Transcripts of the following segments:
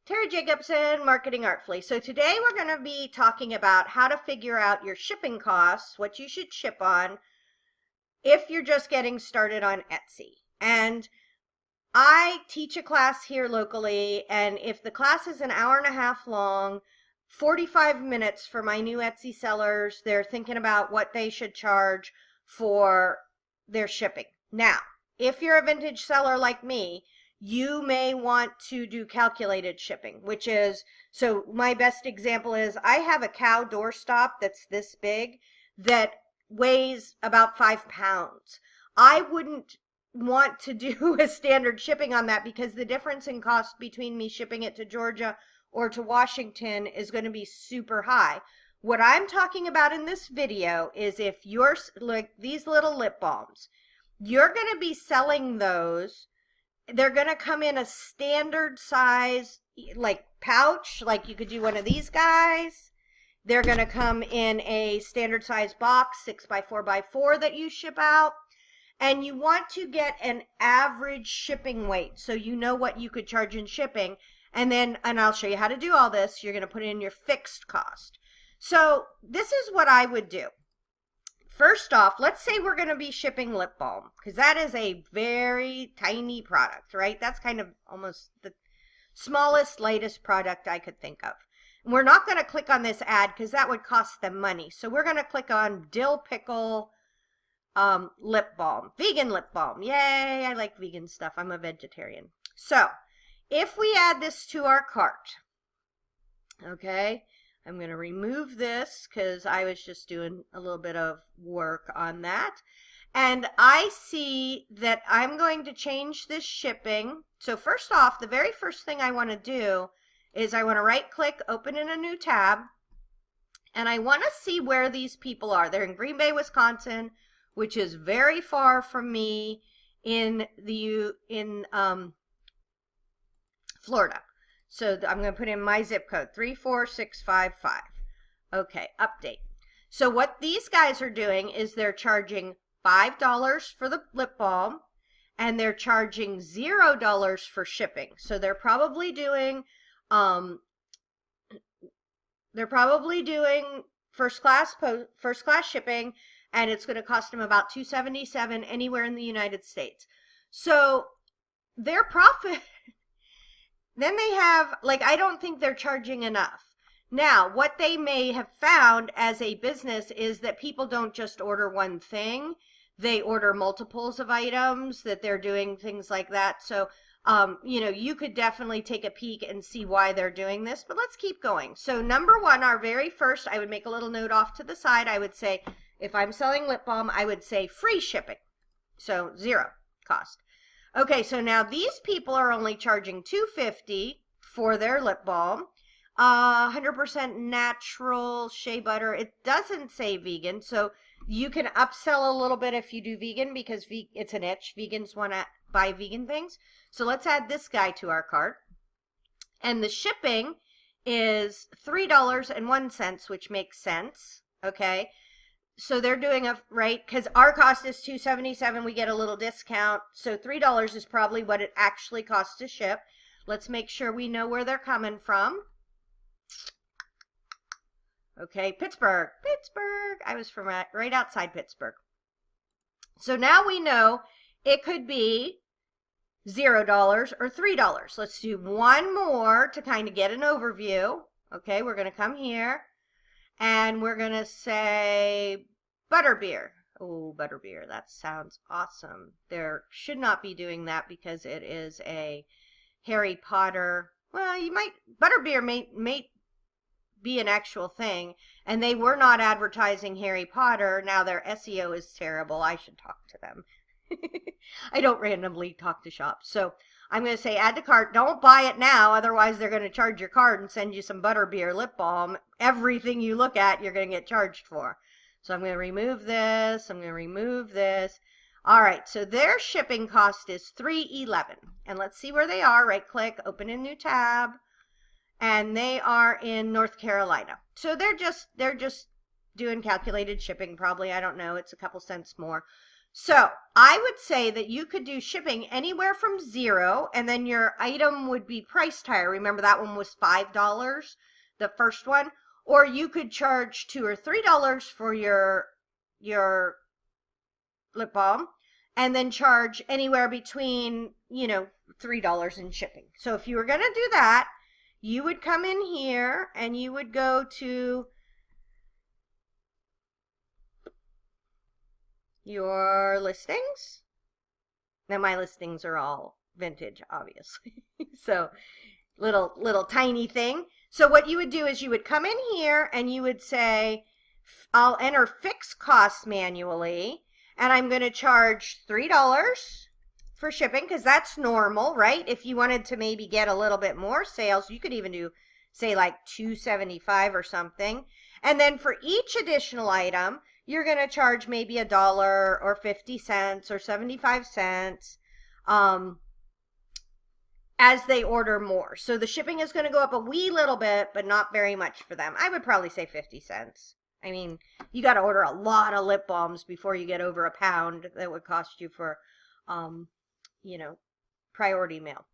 Terry Jacobson, Marketing Artfully. So today we're going to be talking about how to figure out your shipping costs, what you should ship on if you're just getting started on Etsy. And I teach a class here locally, and if the class is an hour and a half long, 45 minutes for my new Etsy sellers, they're thinking about what they should charge for their shipping. Now, if you're a vintage seller like me, you may want to do calculated shipping, which is, so my best example is I have a cow doorstop that's this big that weighs about 5 pounds. I wouldn't want to do a standard shipping on that because the difference in cost between me shipping it to Georgia or to Washington is going to be super high. What I'm talking about in this video is if you're like these little lip balms, you're going to be selling those. They're going to come in a standard size, like pouch, like you could do one of these guys. They're going to come in a standard size box, 6x4x4 that you ship out. And you want to get an average shipping weight so you know what you could charge in shipping. And I'll show you how to do all this. You're going to put in your fixed cost. So this is what I would do. First off, let's say we're going to be shipping lip balm, because that is a very tiny product, right? That's kind of almost the smallest, lightest product I could think of. And we're not going to click on this ad because that would cost them money. So we're going to click on dill pickle lip balm, vegan lip balm. Yay, I like vegan stuff. I'm a vegetarian. So if we add this to our cart, okay, I'm going to remove this because I was just doing a little bit of work on that. And I see that I'm going to change this shipping. So first off, the very first thing I want to do is I want to right click, open in a new tab. And I want to see where these people are. They're in Green Bay, Wisconsin, which is very far from me in Florida. So I'm going to put in my zip code, 34655. Okay, update. So what these guys are doing is they're charging $5 for the lip balm, and they're charging $0 for shipping. So they're probably doing first class shipping, and it's going to cost them about $277 anywhere in the United States. So their profit. Then they have, like, I don't think they're charging enough. Now, what they may have found as a business is that people don't just order one thing. They order multiples of items, that they're doing things like that. So, you could definitely take a peek and see why they're doing this. But let's keep going. So, number one, our very first, I would make a little note off to the side. I would say, if I'm selling lip balm, I would say free shipping. So, 0 cost. Okay, so now these people are only charging $2.50 for their lip balm. 100% natural shea butter. It doesn't say vegan, so you can upsell a little bit if you do vegan because it's a niche. Vegans want to buy vegan things. So let's add this guy to our cart. And the shipping is $3.01, which makes sense, okay? So they're doing right, because our cost is $277, we get a little discount. So $3 is probably what it actually costs to ship. Let's make sure we know where they're coming from. Okay, Pittsburgh. I was from right outside Pittsburgh. So now we know it could be $0 or $3. Let's do one more to kind of get an overview. Okay, we're going to come here. And we're going to say butterbeer. Oh, butterbeer. That sounds awesome. There should not be doing that because it is a Harry Potter. Well, butterbeer may be an actual thing. And they were not advertising Harry Potter. Now their SEO is terrible. I should talk to them. I don't randomly talk to shops. So I'm going to say add to cart. Don't buy it now. Otherwise, they're going to charge your card and send you some butterbeer lip balm. Everything you look at, you're going to get charged for. So I'm going to remove this. I'm going to remove this. All right. So their shipping cost is $3.11. And let's see where they are. Right click, open a new tab. And they are in North Carolina. So they're just doing calculated shipping probably. I don't know. It's a couple cents more. So I would say that you could do shipping anywhere from 0, and then your item would be priced higher. Remember that one was $5, the first one? Or you could charge $2 or $3 for your lip balm, and then charge anywhere between, $3 in shipping. So if you were going to do that, you would come in here and you would go to your listings. Now my listings are all vintage, obviously. So little tiny thing. So what you would do is you would come in here and you would say, I'll enter fixed costs manually, and I'm going to charge $3 for shipping because that's normal, right? If you wanted to maybe get a little bit more sales, you could even do, say, like $2.75 or something. And then for each additional item, you're going to charge maybe $1 or 50 cents or 75 cents as they order more. So the shipping is going to go up a wee little bit, but not very much for them. I would probably say 50 cents. I mean, you got to order a lot of lip balms before you get over £1 that would cost you for, priority mail.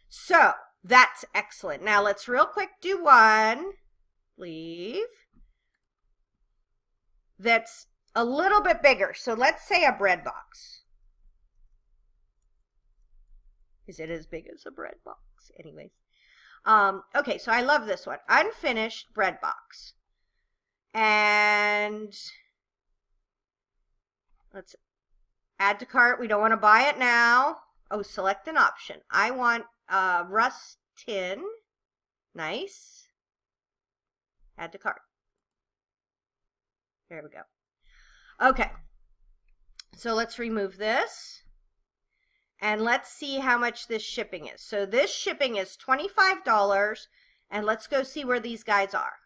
So that's excellent. Now let's real quick do one, leave, that's a little bit bigger. So let's say a bread box. Is it as big as a bread box? Anyways. Okay, so I love this one. Unfinished bread box. And let's add to cart. We don't want to buy it now. Oh, select an option. I want rust tin. Nice. Add to cart. There we go. Okay. So let's remove this. And let's see how much this shipping is. So this shipping is $25. And let's go see where these guys are.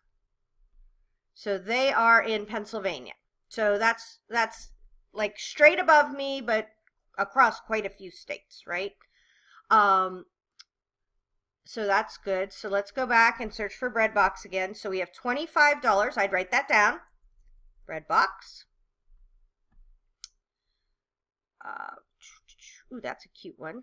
So they are in Pennsylvania. So that's like straight above me, but across quite a few states, right? So that's good. So let's go back and search for bread box again. So we have $25. I'd write that down. Bread box. Ooh, that's a cute one.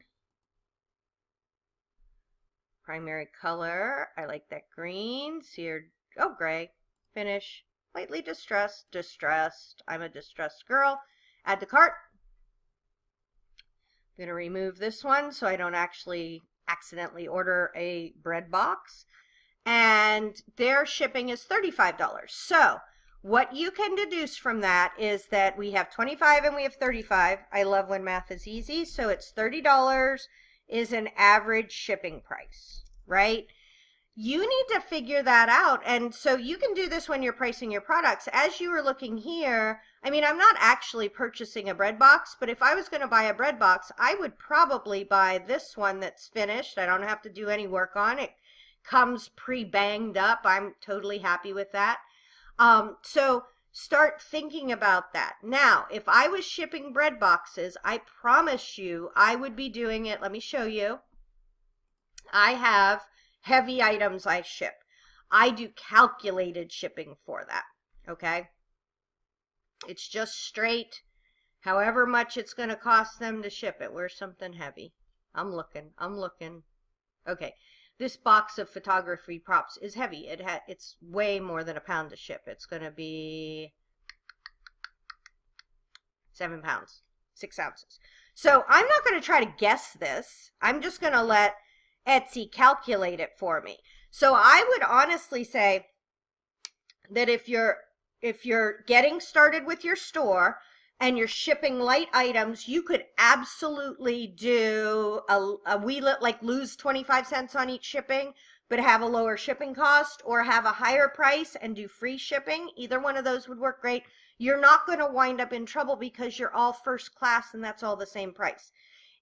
Primary color. I like that green. Seared. Oh, gray. Finish. Lightly distressed. Distressed. I'm a distressed girl. Add to cart. I'm going to remove this one so I don't actually accidentally order a bread box. And their shipping is $35. So what you can deduce from that is that we have 25 and we have 35. I love when math is easy. So it's $30 is an average shipping price, right? You need to figure that out. And so you can do this when you're pricing your products. As you were looking here, I mean, I'm not actually purchasing a bread box, but if I was going to buy a bread box, I would probably buy this one that's finished. I don't have to do any work on it. Comes pre-banged up. I'm totally happy with that. So start thinking about that. Now, if I was shipping bread boxes, I promise you I would be doing it. Let me show you. I have heavy items I ship. I do calculated shipping for that, okay? It's just straight, however much it's going to cost them to ship it. Where's something heavy? I'm looking. Okay, this box of photography props is heavy. It's way more than £1 to ship. It's going to be 7 pounds, 6 ounces. So I'm not going to try to guess this. I'm just going to let Etsy calculate it for me. So I would honestly say that if you're getting started with your store and you're shipping light items, you could absolutely do a wheelet, like lose 25 cents on each shipping, but have a lower shipping cost, or have a higher price and do free shipping. Either one of those would work great. You're not going to wind up in trouble because you're all first class and that's all the same price.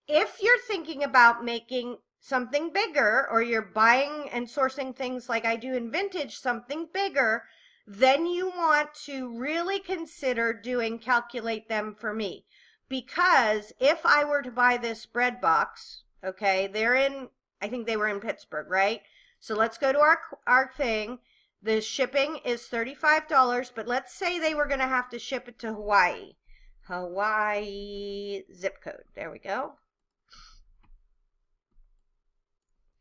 If you're thinking about making something bigger, or you're buying and sourcing things like I do in vintage, something bigger, then you want to really consider doing calculate them for me. Because if I were to buy this bread box, okay, I think they were in Pittsburgh, right? So let's go to our thing. The shipping is $35, but let's say they were going to have to ship it to Hawaii. Hawaii zip code. There we go.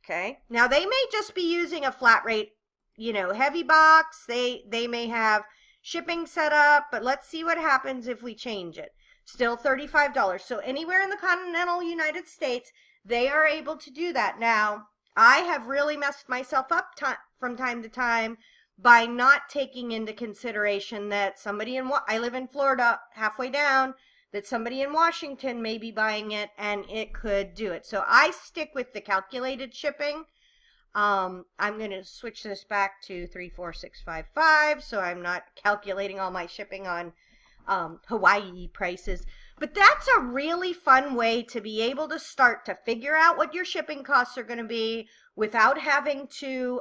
Okay. Now they may just be using a flat rate, heavy box. They may have shipping set up, but let's see what happens if we change it. Still $35. So anywhere in the continental United States, they are able to do that. Now, I have really messed myself up from time to time by not taking into consideration that I live in Florida, halfway down, that somebody in Washington may be buying it and it could do it. So I stick with the calculated shipping. I'm going to switch this back to 34655 so I'm not calculating all my shipping on Hawaii prices. But that's a really fun way to be able to start to figure out what your shipping costs are going to be without having to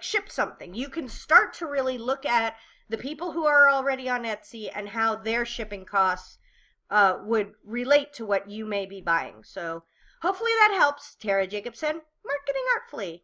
ship something. You can start to really look at the people who are already on Etsy and how their shipping costs would relate to what you may be buying. So hopefully that helps. Tara Jacobson, Marketing Artfully.